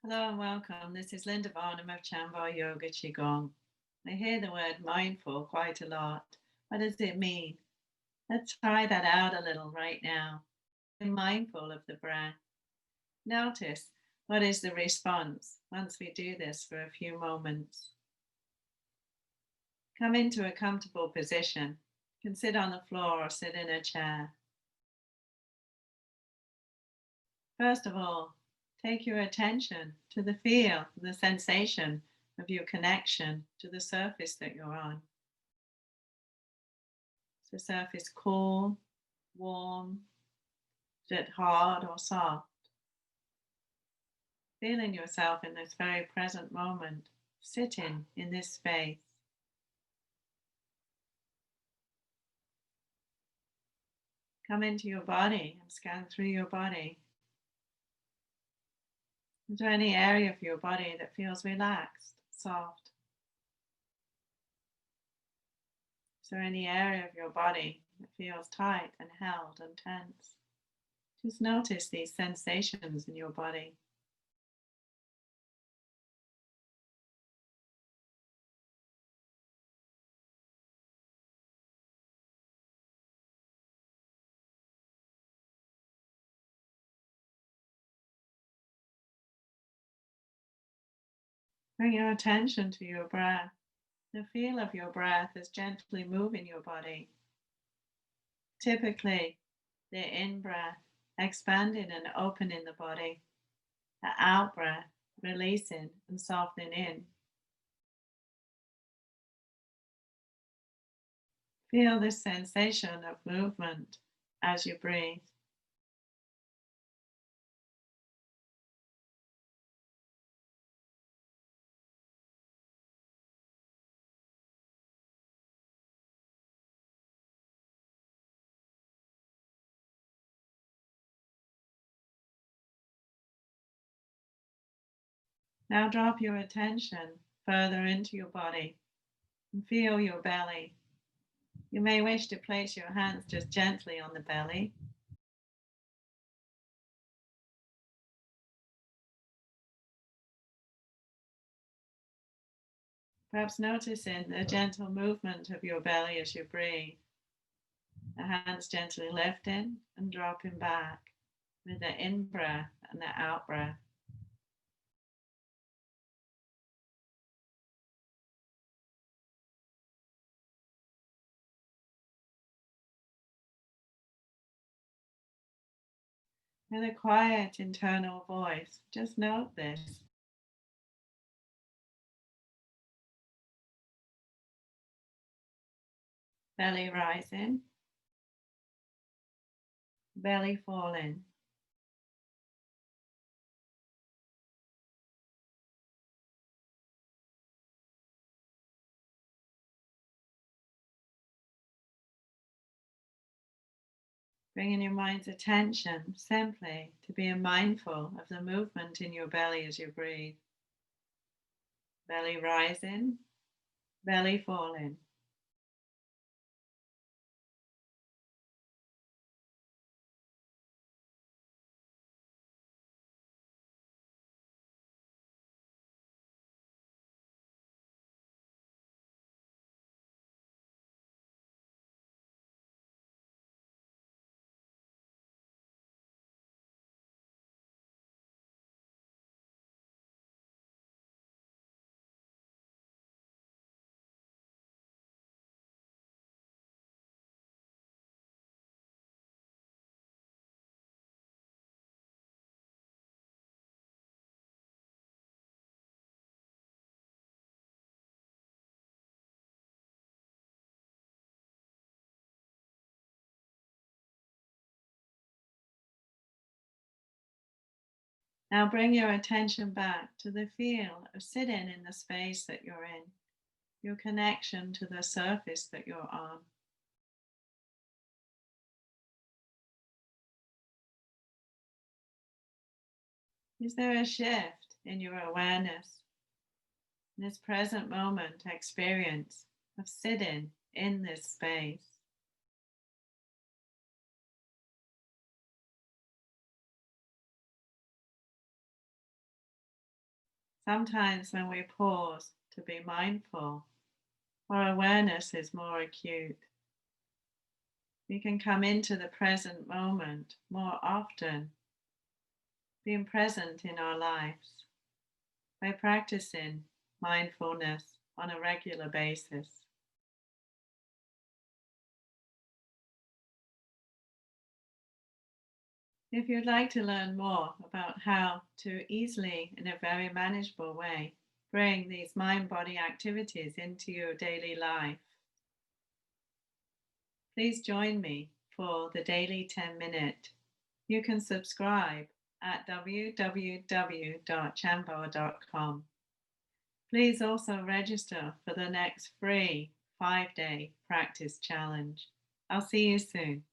Hello and welcome. This is Linda Varnam of Chanvar Yoga Qigong. I hear the word mindful quite a lot. What does it mean? Let's try that out a little right now. Be mindful of the breath. Notice what is the response once we do this for a few moments. Come into a comfortable position. You can sit on the floor or sit in a chair. First of all, take your attention to the feel, the sensation of your connection to the surface that you're on. Is the surface cool, warm, is it hard or soft? Feeling yourself in this very present moment, sitting in this space. Come into your body and scan through your body. Is there any area of your body that feels relaxed, soft? Is there any area of your body that feels tight and held and tense? Just notice these sensations in your body. Bring your attention to your breath. The feel of your breath is gently moving your body. Typically, the in breath expanding and opening the body, the out breath releasing and softening in. Feel this sensation of movement as you breathe. Now drop your attention further into your body and feel your belly. You may wish to place your hands just gently on the belly. Perhaps noticing the gentle movement of your belly as you breathe. The hands gently lifting and dropping back with the in breath and the out breath. With a quiet internal voice, just note this. Belly rising, belly falling. Bringing your mind's attention simply to being mindful of the movement in your belly as you breathe. Belly rising, belly falling. Now bring your attention back to the feel of sitting in the space that you're in, your connection to the surface that you're on. Is there a shift in your awareness, in this present moment experience of sitting in this space? Sometimes when we pause to be mindful, our awareness is more acute. We can come into the present moment more often, being present in our lives by practicing mindfulness on a regular basis. If you'd like to learn more about how to easily, in a very manageable way, bring these mind body activities into your daily life, please join me for the daily 10-minute. You can subscribe at www.chanvar.com. Please also register for the next free 5-day practice challenge. I'll see you soon.